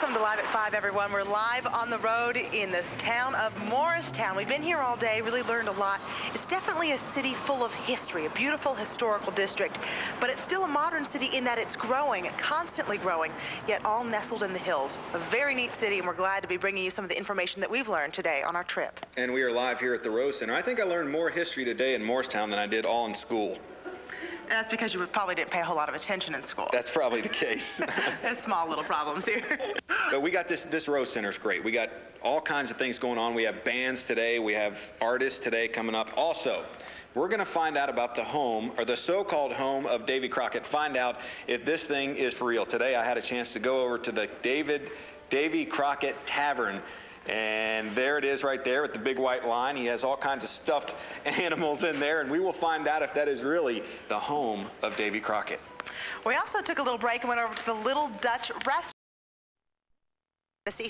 Welcome to Live at 5, everyone. We're live on the road in the town of Morristown. We've been here all day, really learned a lot. It's definitely a city full of history, a beautiful historical district, but it's still a modern city in that it's growing, constantly growing, yet all nestled in the hills. A very neat city, and we're glad to be bringing you some of the information that we've learned today on our trip. And we are live here at the Rose Center. I think I learned more history today in Morristown than I did all in school. That's because you probably didn't pay a whole lot of attention in school. That's probably the case. There's small little problems here. But we got this Rose Center's great. We got all kinds of things going on. We have bands today. We have artists today coming up. Also, we're going to find out about the home, or the so-called home of Davy Crockett, find out if this thing is for real. Today I had a chance to go over to the Davy Crockett Tavern. And there it is right there with the big white line. He has all kinds of stuffed animals in there, and we will find out if that is really the home of Davy Crockett. We also took a little break and went over to the Little Dutch Restaurant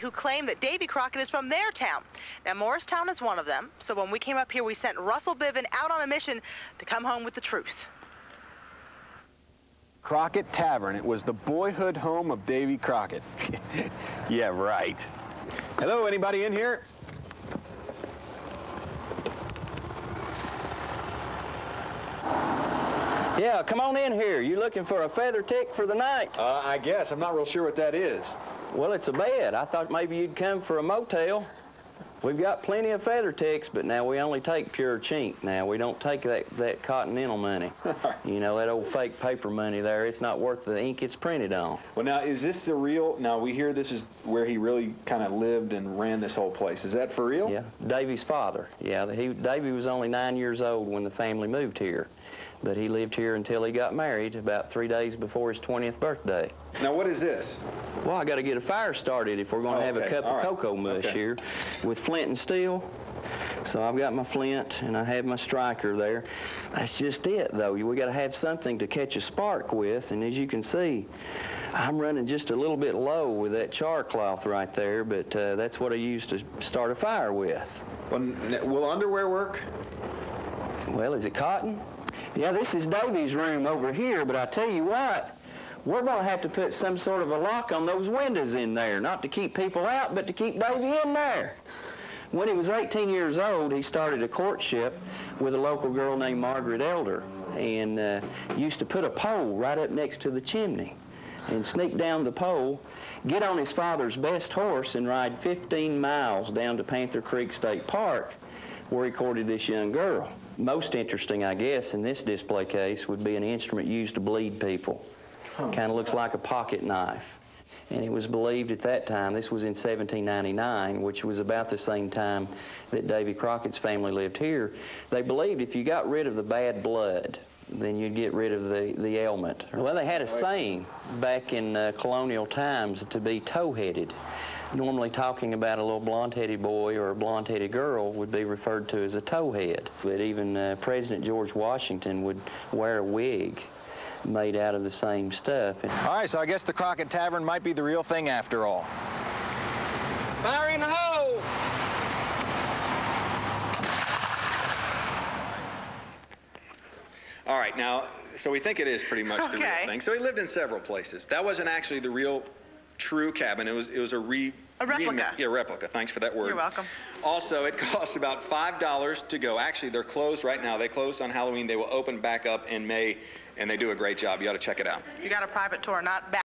who claim that Davy Crockett is from their town. Now, Morristown is one of them, so when we came up here, we sent Russell Biven out on a mission to come home with the truth. Crockett Tavern. It was the boyhood home of Davy Crockett. Yeah, right. Hello, anybody in here? Yeah, come on in here. You looking for a feather tick for the night? I guess. I'm not real sure what that is. Well, it's a bed. I thought maybe you'd come for a motel. We've got plenty of feather ticks, but now we only take pure chink. Now, we don't take that continental money. You know, that old fake paper money there. It's not worth the ink it's printed on. Well, now, is this the real... Now, we hear this is where he really kind of lived and ran this whole place. Is that for real? Yeah, Davy's father. Yeah, Davy was only 9 years old when the family moved here. But he lived here until he got married about 3 days before his 20th birthday. Now, what is this? Well, I got to get a fire started if we're going to have a cup of cocoa mush here with flint and steel. So I've got my flint and I have my striker there. That's just it, though. We got to have something to catch a spark with, and as you can see, I'm running just a little bit low with that char cloth right there, but that's what I use to start a fire with. Will underwear work? Well, is it cotton? Yeah, this is Davy's room over here, but I tell you what, we're going to have to put some sort of a lock on those windows in there, not to keep people out, but to keep Davy in there. When he was 18 years old, he started a courtship with a local girl named Margaret Elder, and used to put a pole right up next to the chimney and sneak down the pole, get on his father's best horse, and ride 15 miles down to Panther Creek State Park, where he courted this young girl. Most interesting, I guess, in this display case would be an instrument used to bleed people. Kind of looks like a pocket knife. And it was believed at that time, this was in 1799, which was about the same time that Davy Crockett's family lived here, they believed if you got rid of the bad blood, then you'd get rid of the ailment. Well, they had a saying back in colonial times to be toe-headed. Normally talking about a little blonde-headed boy or a blonde-headed girl would be referred to as a towhead. But even President George Washington would wear a wig made out of the same stuff. All right, so I guess the Crockett Tavern might be the real thing after all. Fire in the hole! All right, now, so we think it is pretty much the real thing. So he lived in several places. That wasn't actually the real true cabin. It was a replica. Yeah, replica. Thanks for that word. You're welcome. Also, it cost about $5 to go. Actually, they're closed right now. They closed on Halloween. They will open back up in May, and they do a great job. You ought to check it out. You got a private tour, not back.